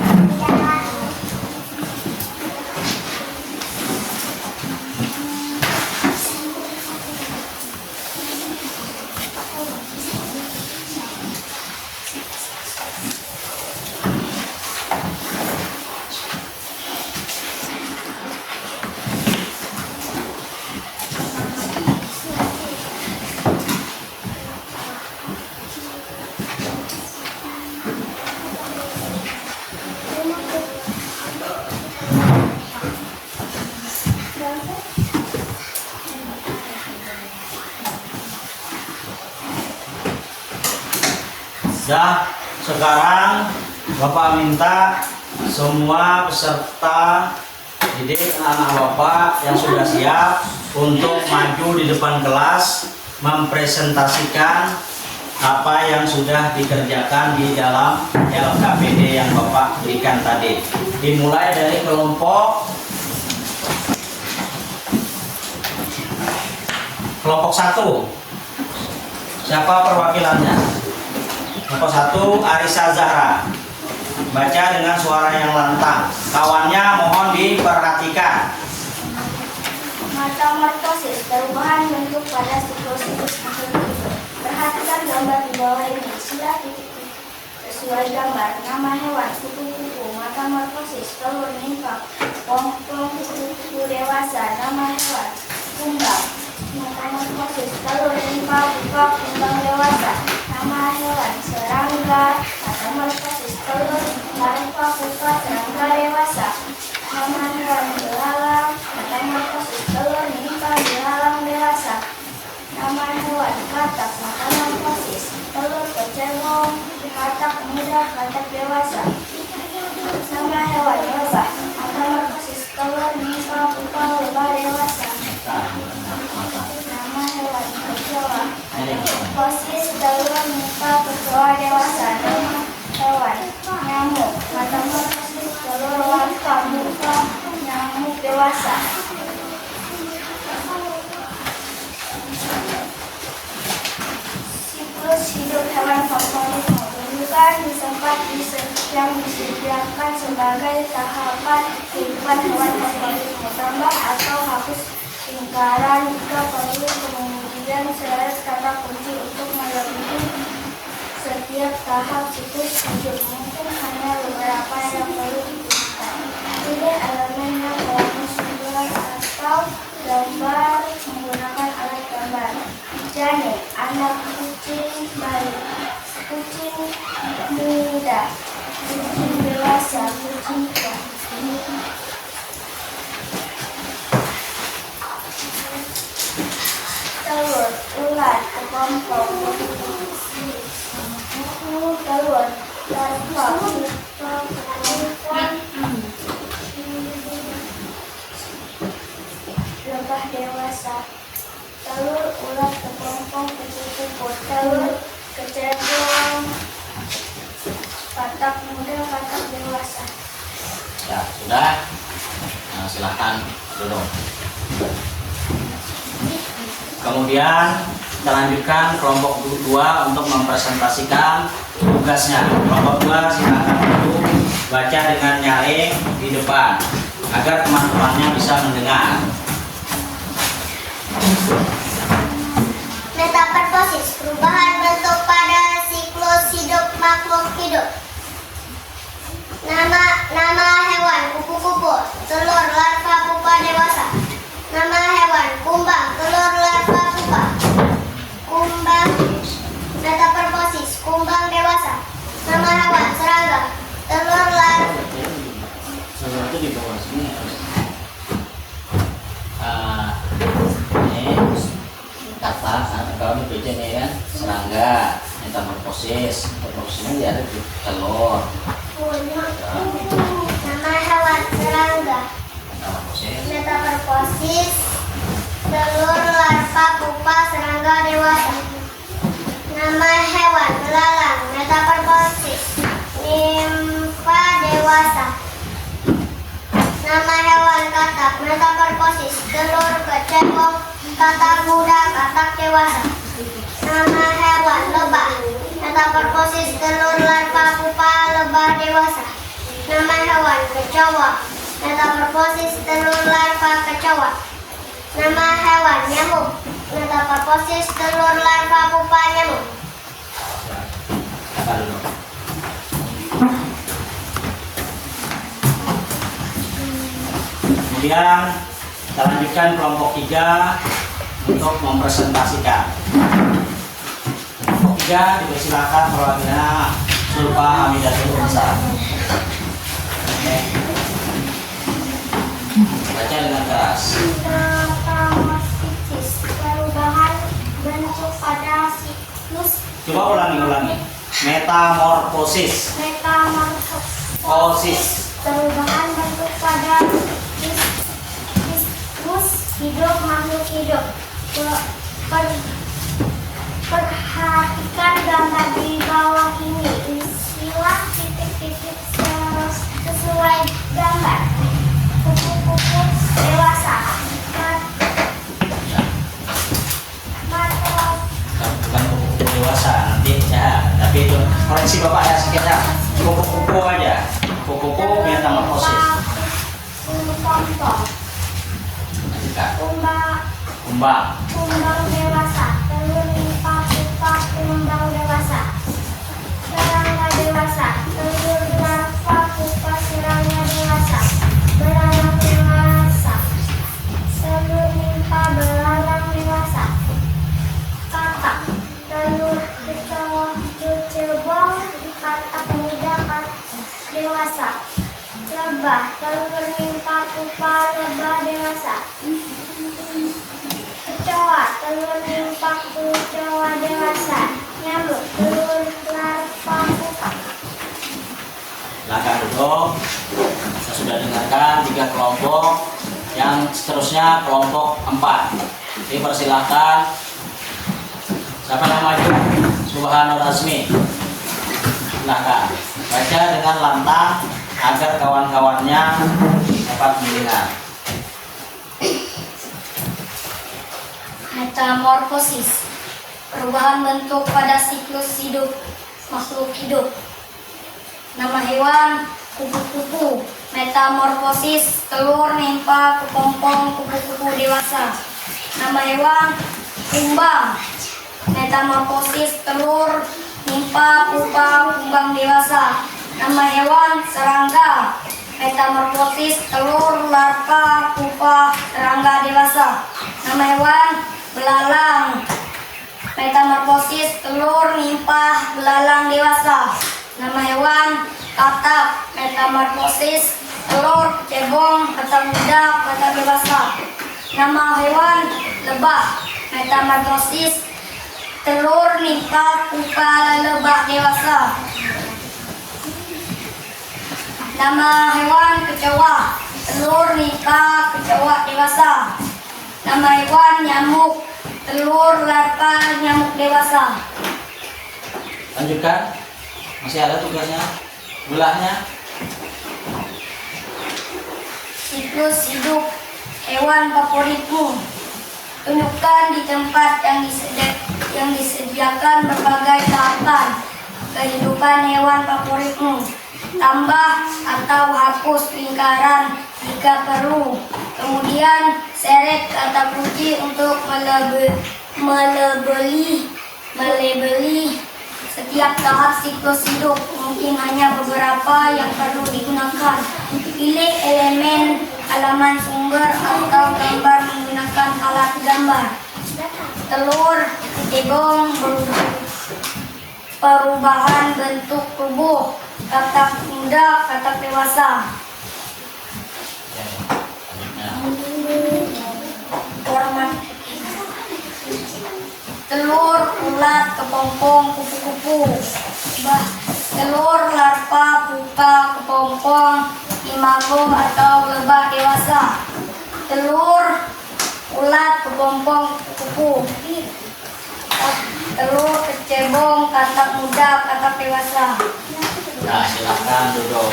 Sudah, sekarang Bapak minta semua peserta didik anak Bapak yang sudah siap untuk maju di depan kelas mempresentasikan apa yang sudah dikerjakan di dalam LKPD yang Bapak berikan tadi. Dimulai dari kelompok 1. Siapa perwakilannya? Kelompok 1, Arisa Zahra. Baca dengan suara yang lantang. Kawannya mohon diperhatikan. Metamorfosis, perubahan bentuk pada siklus makhluk. Perhatikan gambar di bawah ini. Sudah titik sesuai gambar. Nama hewan, kupu-kupu. Metamorfosis, telur nimfa. Pompong kupu-kupu dewasa. Nama hewan, kumbang. Metamorfosis, telur nimfa, buka kumbang dewasa. Nama hewan, serangga. Metamorfosis, telur nimfa, buka serangga dewasa. Nama hewan, belalang. Metamorfosis, telur nimfa, belalang dewasa. Nama hewan, katak. Metamorfosis, telur kecelong, katak muda, katak dewasa. Nama hewan, lebah. Metamorfosis, telur nimfa, buka lebah dewasa. Nama hewan, kecoa. Metamorfosis, telur nimfa, kecoa dewasa. Nama hewan, nyamuk. Metamorfosis, telur larva, muka nyamuk dewasa. Siklus hidup hewan favorit tunjukkan di tempat yang disediakan sebagai tahapan kehidupan hewan harus bertambah atau hapus lingkaran jika perlu. Kemudian seret kata kunci untuk melebihi setiap tahap siklus hidup. Mungkin hanya beberapa yang perlu dituliskan. Pilih elemen yang berwarna sumber atau gambar menggunakan alat gambar. Jane, anak kucing bayi, kucing muda, kucing dewasa, kucing tua. Telur, ular, kepompong, telur, larva, lebah dewasa, telur, ular, kepompong, kupu-kupu, telur, kecebong, katak muda, katak dewasa. Ya, sudah. Nah, silahkan duduk. Kemudian kita lanjutkan kelompok 2 untuk mempresentasikan tugasnya. Kelompok 2 silakan duduk, baca dengan nyaring di depan agar teman-temannya bisa mendengar. Metamorfosis, perubahan bentuk pada siklus hidup makhluk hidup. Nama hewan, kupu-kupu, telur, larva, pupa, dewasa. Nama hewan, kumbang, telur, larva, pupa. Kumbang, metamorfosis, kumbang dewasa. Nama hewan, serangga, telur, larva. Sesuatu di bawah sini harus. Ini kata kalau di baca ini kan serangga, metamorfosis, metamorfosisnya dia ada di telur. Nama hewan, serangga. Metamorfosis. Metamorfosis, telur, larva, pupa, serangga, dewasa. Nama hewan, belalang. Metamorfosis, nimfa, dewasa. Nama hewan, katak. Metamorfosis, telur, kecebong, katak muda, katak dewasa. Nama hewan, lebah. Metamorfosis, telur, larva, pupa, lebah dewasa. Nama hewan, kecoa. Metamorfosis, telur, larva, kecoa. Nama hewan, nyamuk. Metamorfosis, telur, larva, pupa, nyamuk. Kata dulu. Kemudian kita lanjutkan kelompok 3 untuk mempresentasikan. Kelompok 3 dipersilakan perwakilan Sulfa Hamidatul Unsa. Oke. Baca dengan keras. Metamorfosis, perubahan bentuk pada siklus. Coba ulangi. Metamorfosis. Metamorfosis, perubahan bentuk pada siklus hidup makhluk hidup. Perhatikan gambar di bawah ini. Isilah titik-titik sesuai gambar. Kupu-kupu dewasa. Bukan kupu-kupu dewasa nanti ya, tapi itu koreksi bapak ya sedikit ya. Kupu-kupu aja. Kupu-kupu metamorfosis. Kumpang. Lanjutkan. Kumbang Kumbang. dewasa. Telur, nimfa, pupa, kumbang dewasa. Serangga dewasa. Telur, larva, pupa, serangga dewasa. Belalang dewasa. Telur, nimfa, belalang dewasa. Katak. Telur, kecoa, kecebong, katak muda, katak dewasa. Lebah. Telur, nimfa, pupa, lebah dewasa. Kecoa, telur, nimfa, kecoa dewasa. Nyamuk, telur, larva, pupa. Silakan duduk. Kita sudah dengarkan 3 kelompok. Yang seterusnya kelompok 4. Dipersilakan. Siapa yang maju? Subhanur Azmi. Silakan baca dengan lantang agar kawan-kawannya dapat mendengar. Metamorfosis, perubahan bentuk pada siklus hidup makhluk hidup. Nama hewan kupu-kupu. Metamorfosis telur nimpa kepompong kupu-kupu dewasa. Nama hewan kumbang. Metamorfosis telur nimpa pupa kumbang dewasa. Nama hewan serangga. Metamorfosis telur larva pupa serangga dewasa. Nama hewan belalang. Metamorfosis telur nimpa belalang dewasa. Nama hewan katak. Metamorfosis telur cebong katak muda katak dewasa. Nama hewan lebah. Metamorfosis telur nimpa pupa lebah dewasa. Nama hewan kecoa. Telur nimpa kecoa dewasa. Nama hewan nyamuk. Telur larva nyamuk dewasa. Lanjutkan. Masih ada tugasnya. Belahnya. Siklus hidup hewan favoritmu. Tunjukkan di tempat yang disediakan berbagai tahapan kehidupan hewan favoritmu. Tambah atau hapus lingkaran jika perlu. Kemudian seret kata kunci untuk melebeli setiap tahap siklus hidup. Mungkin hanya beberapa yang perlu digunakan. Pilih elemen halaman sumber atau gambar menggunakan alat gambar. Telur, cebong, perubahan bentuk tubuh, katak muda, katak dewasa. Format telur, ulat, kepompong, kupu-kupu. Telur, larva, pupa, kepompong, imago atau lebah dewasa. Telur, ulat, kepompong, kupu-kupu. Telur, kecebong, katak muda, katak dewasa. Nah, silakan duduk.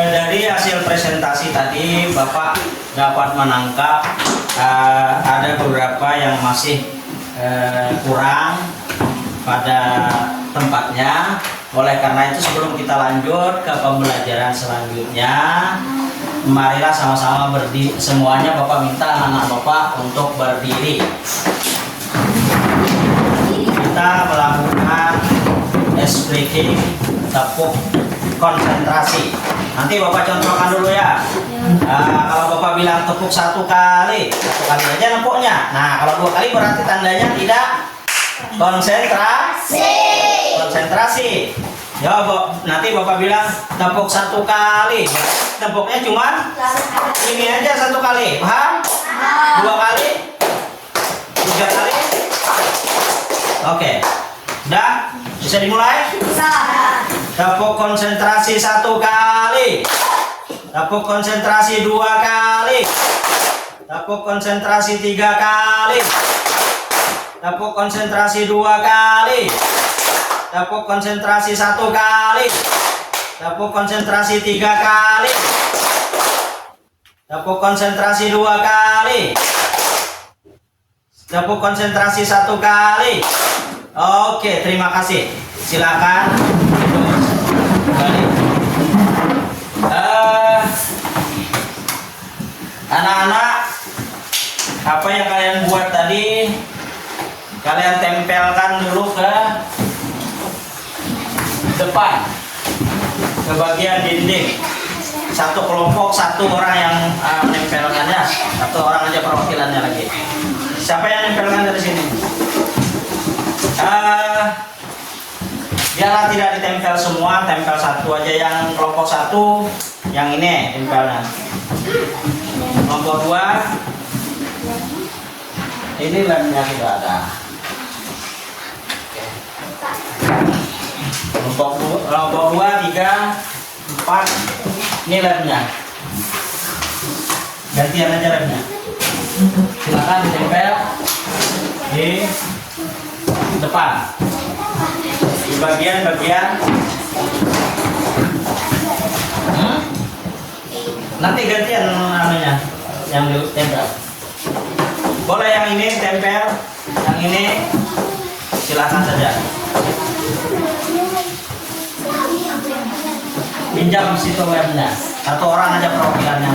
Dari hasil presentasi tadi Bapak dapat menangkap ada beberapa yang masih kurang pada tempatnya. Oleh karena itu sebelum kita lanjut ke pembelajaran selanjutnya, marilah sama-sama berdiri. Semuanya Bapak minta anak-anak Bapak untuk berdiri. Kita melakukan speaking tepuk konsentrasi. Nanti Bapak contohkan dulu ya. Kalau Bapak bilang tepuk satu kali aja nepuknya. Nah, kalau 2 kali berarti tandanya tidak konsentrasi. Ya, nanti Bapak bilang tepuk 1 kali. Tepuknya cuma ini aja 1 kali. Paham? 2 kali? 3 kali? Oke. Udah? Bisa dimulai? Bisa. Tepuk konsentrasi 1 kali. Tepuk konsentrasi 2 kali. Tepuk konsentrasi 3 kali. Tepuk konsentrasi 2 kali. Tepuk konsentrasi 1 kali. Tepuk konsentrasi 3 kali. Tepuk konsentrasi 2 kali. Tepuk konsentrasi 1 kali. Oke, terima kasih. Silakan. Anak-anak, apa yang kalian buat tadi kalian tempelkan dulu ke depan, ke bagian dinding. Satu kelompok, 1 orang yang menempelkannya, 1 orang aja perwakilannya lagi. Siapa yang nempelkan dari sini? Biarlah tidak ditempel semua, tempel 1 aja. Yang kelompok 1 yang ini tempelnya. Kelompok 2 ini lemnya sudah ada. Kelompok 2, 3, 4 ini lemnya. Gantian aja lemnya. Silakan ditempel di depan, di bagian-bagian. Nanti gantian namanya yang ditempel. Boleh yang ini tempel, yang ini Silakan saja. Pinjam situ webnya. Satu orang aja perwakilannya.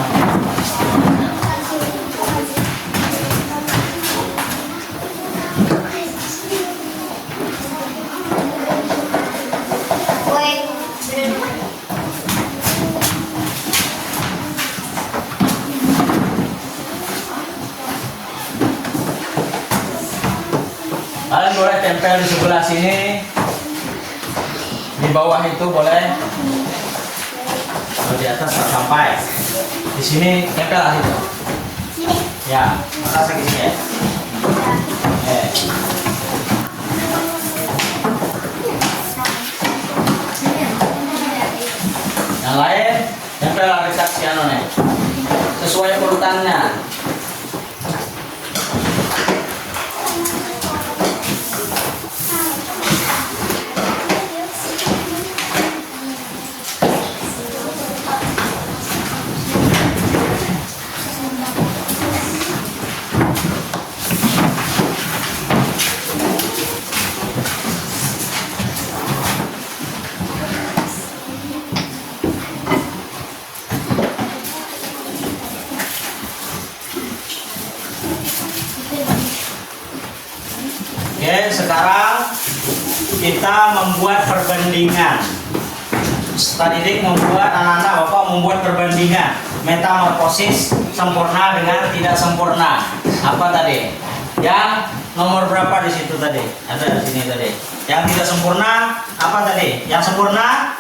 Kalian boleh tempel di sebelah sini, di bawah itu boleh. Kalau di atas tak sampai. Di sini tempel lah itu. Ya, maka ke sini ya. Yang lain tempel lah dekat si anu nih. Sesuai urutannya. Oke, sekarang kita membuat perbandingan. Tadi Dik membuat, anak-anak Bapak membuat perbandingan metamorfosis sempurna dengan tidak sempurna. Apa tadi? Yang nomor berapa di situ tadi? Ada di sini tadi. Yang tidak sempurna apa tadi? Yang sempurna?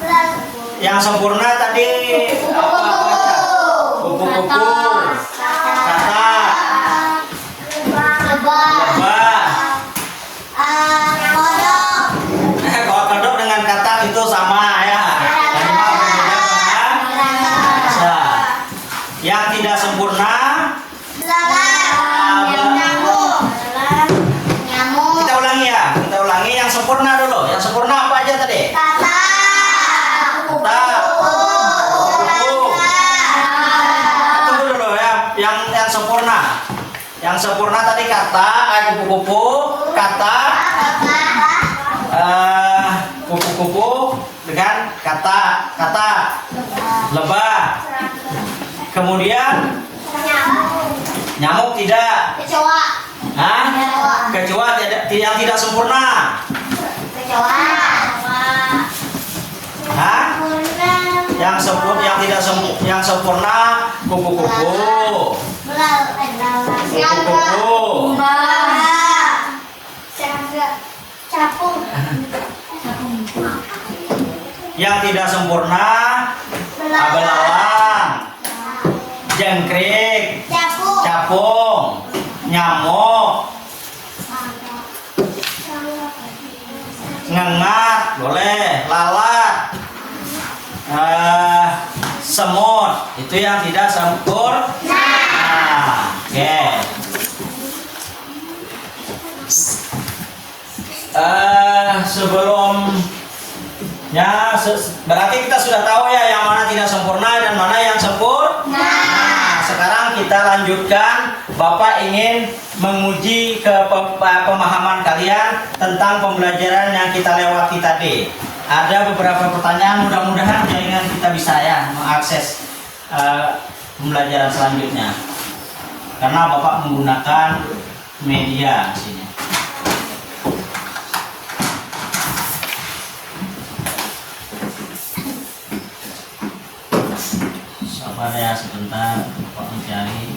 Yang sempurna tadi apa? Kupu-kupu, kata, lebah. Kalau kodok dengan kata itu sama ya. Yang tidak sempurna kita ulangi ya, kita ulangi yang sempurna dulu. Yang sempurna apa aja tadi? Kata, tunggu dulu ya. Yang sempurna, yang sempurna tadi kata, kupu-kupu, kata, kupu-kupu dengan kata, lebah. Kemudian nyamuk tidak. Hah? Kecoa yang tidak sempurna. Hah? Yang sempurna kupu-kupu. Yang tidak sempurna belalang, jangkrik, capung, nyamuk, ngengat, boleh, lalat, semut, itu yang tidak sempurna. Oke. Berarti kita sudah tahu ya yang mana tidak sempurna dan mana yang sempurna. Nah, sekarang kita lanjutkan. Bapak ingin menguji pemahaman kalian tentang pembelajaran yang kita lewati tadi. Ada beberapa pertanyaan, mudah-mudahan jaringan kita bisa ya mengakses pembelajaran selanjutnya. Karena Bapak menggunakan media di sini. Sabar ya sebentar, Bapak mencari.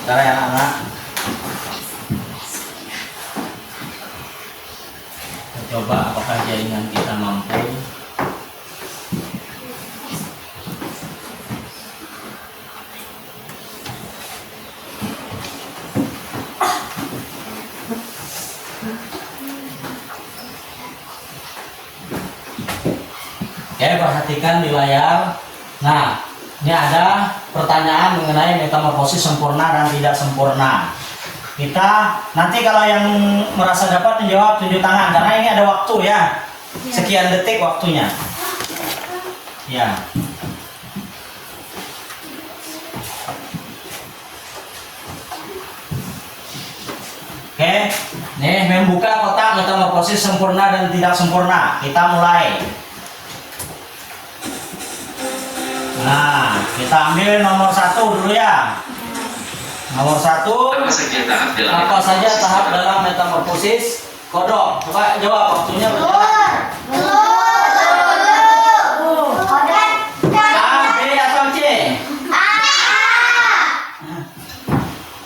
Sekarang ya anak-anak, kita coba apakah jaringan kita mampu. Oke, perhatikan di layar. Nah, ini ada pertanyaan mengenai metamorfosis sempurna dan tidak sempurna. Kita nanti kalau yang merasa dapat menjawab tunjuk tangan karena ini ada waktu ya. Sekian detik waktunya. Ya. Oke, nih membuka kotak metamorfosis sempurna dan tidak sempurna. Kita mulai. Nah, kita ambil nomor 1 dulu ya. Nomor 1. Apa saja tahap dalam metamorfosis kodok? Coba jawab, waktunya berjalan. A, B atau C?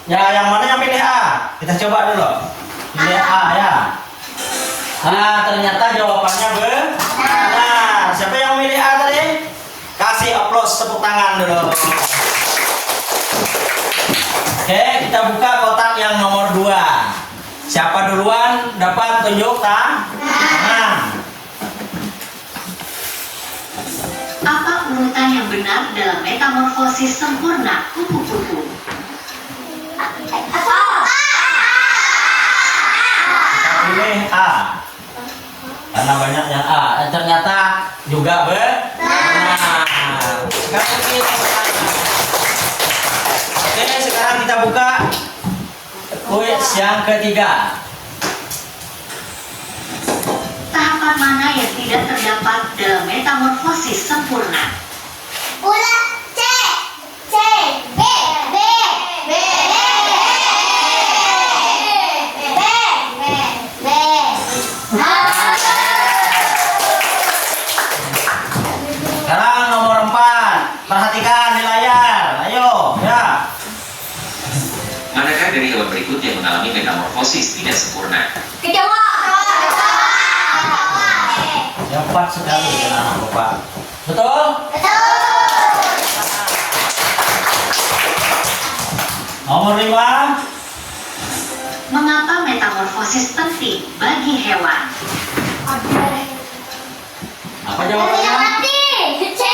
Ya, yang mana yang pilih A? Kita coba dulu. Pilih A ya. Nah, ternyata jawabannya benar. Siapa yang milih A tadi? Kasih aplaus, tepuk tangan dulu. Oke, kita buka kotak yang nomor 2. Siapa duluan dapat tunjuk tangan? Apa urutan yang benar dalam metamorfosis sempurna kupu-kupu? Kita pilih A. Karena banyak yang A. Ternyata juga benar. Sekarang kita Oke, sekarang kita buka kuis yang ketiga. Tahapan mana yang tidak terdapat dalam metamorfosis sempurna? Ulang C, B, B, B, B, B, B. Sekarang nomor 4. Perhatikan di layar. Ayo, ya. Manakah dari hewan berikut yang mengalami metamorfosis tidak sempurna? Kecoa. Cepat sekali anak Bapak. Betul? Nomor 5. Mengapa metamorfosis penting bagi hewan? Apa jawabannya? C. C.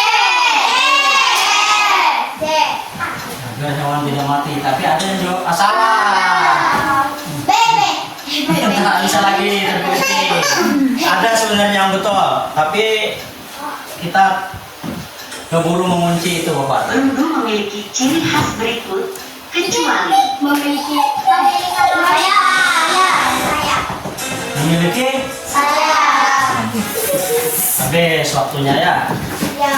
Agar hewan tidak mati, tapi ada yang jawab salah. B, B. Nggak bisa lagi terbukti. Ada sebenarnya yang betul, tapi kita keburu mengunci itu Bapak. Berudu memiliki ciri khas berikut, kecuali Memiliki Memiliki saya. habis waktunya ya. Ya.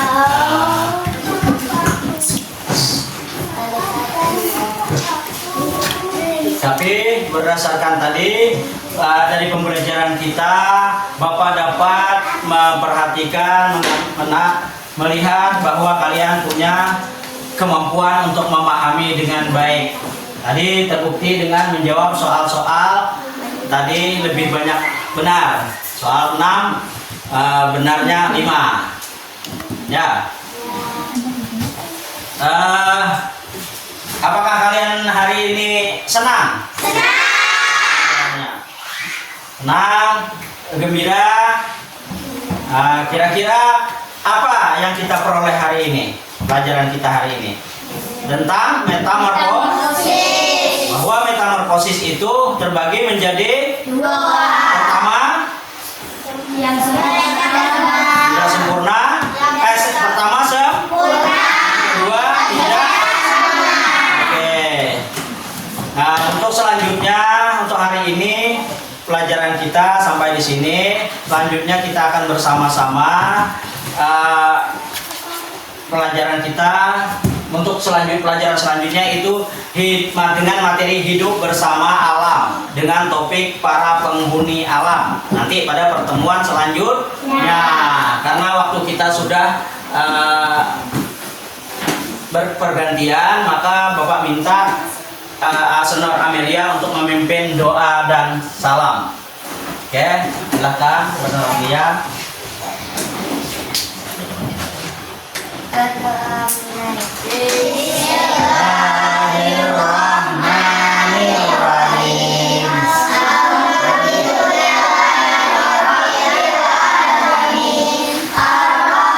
Tapi berdasarkan tadi dari pembelajaran kita, Bapak dapat memperhatikan, melihat bahwa kalian punya kemampuan untuk memahami dengan baik. Tadi terbukti dengan menjawab soal-soal tadi lebih banyak benar. Soal 6 benarnya 5. Ya. Apakah kalian hari ini senang? Senang, gembira. Kira-kira apa yang kita peroleh hari ini? Pelajaran kita hari ini tentang metamorfosis. Bahwa metamorfosis itu terbagi menjadi 2. Pertama, Yang tidak sempurna. Pertama sempurna. Kedua tidak. Oke. Nah, untuk selanjutnya untuk hari ini pelajaran kita sampai di sini. Selanjutnya kita akan bersama-sama pelajaran kita untuk pelajaran selanjutnya itu dengan materi hidup bersama alam dengan topik para penghuni alam. Nanti pada pertemuan selanjutnya, karena waktu kita sudah berpergantian, maka Bapak minta Senior Amelia untuk memimpin doa dan salam. Oke, silakan Senior Amelia. Bismillahirrahmanirrahim. Ar-Rahmanir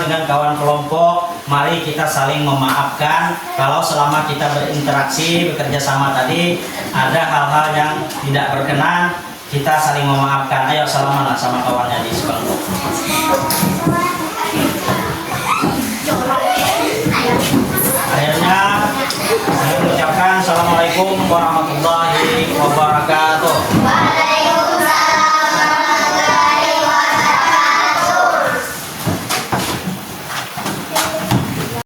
dengan kawan kelompok, mari kita saling memaafkan. Kalau selama kita berinteraksi, bekerja sama tadi, ada hal-hal yang tidak berkenan, kita saling memaafkan. Ayo salaman sama kawannya di sekelompok. Akhirnya saya mengucapkan Assalamualaikum warahmatullahi wabarakatuh.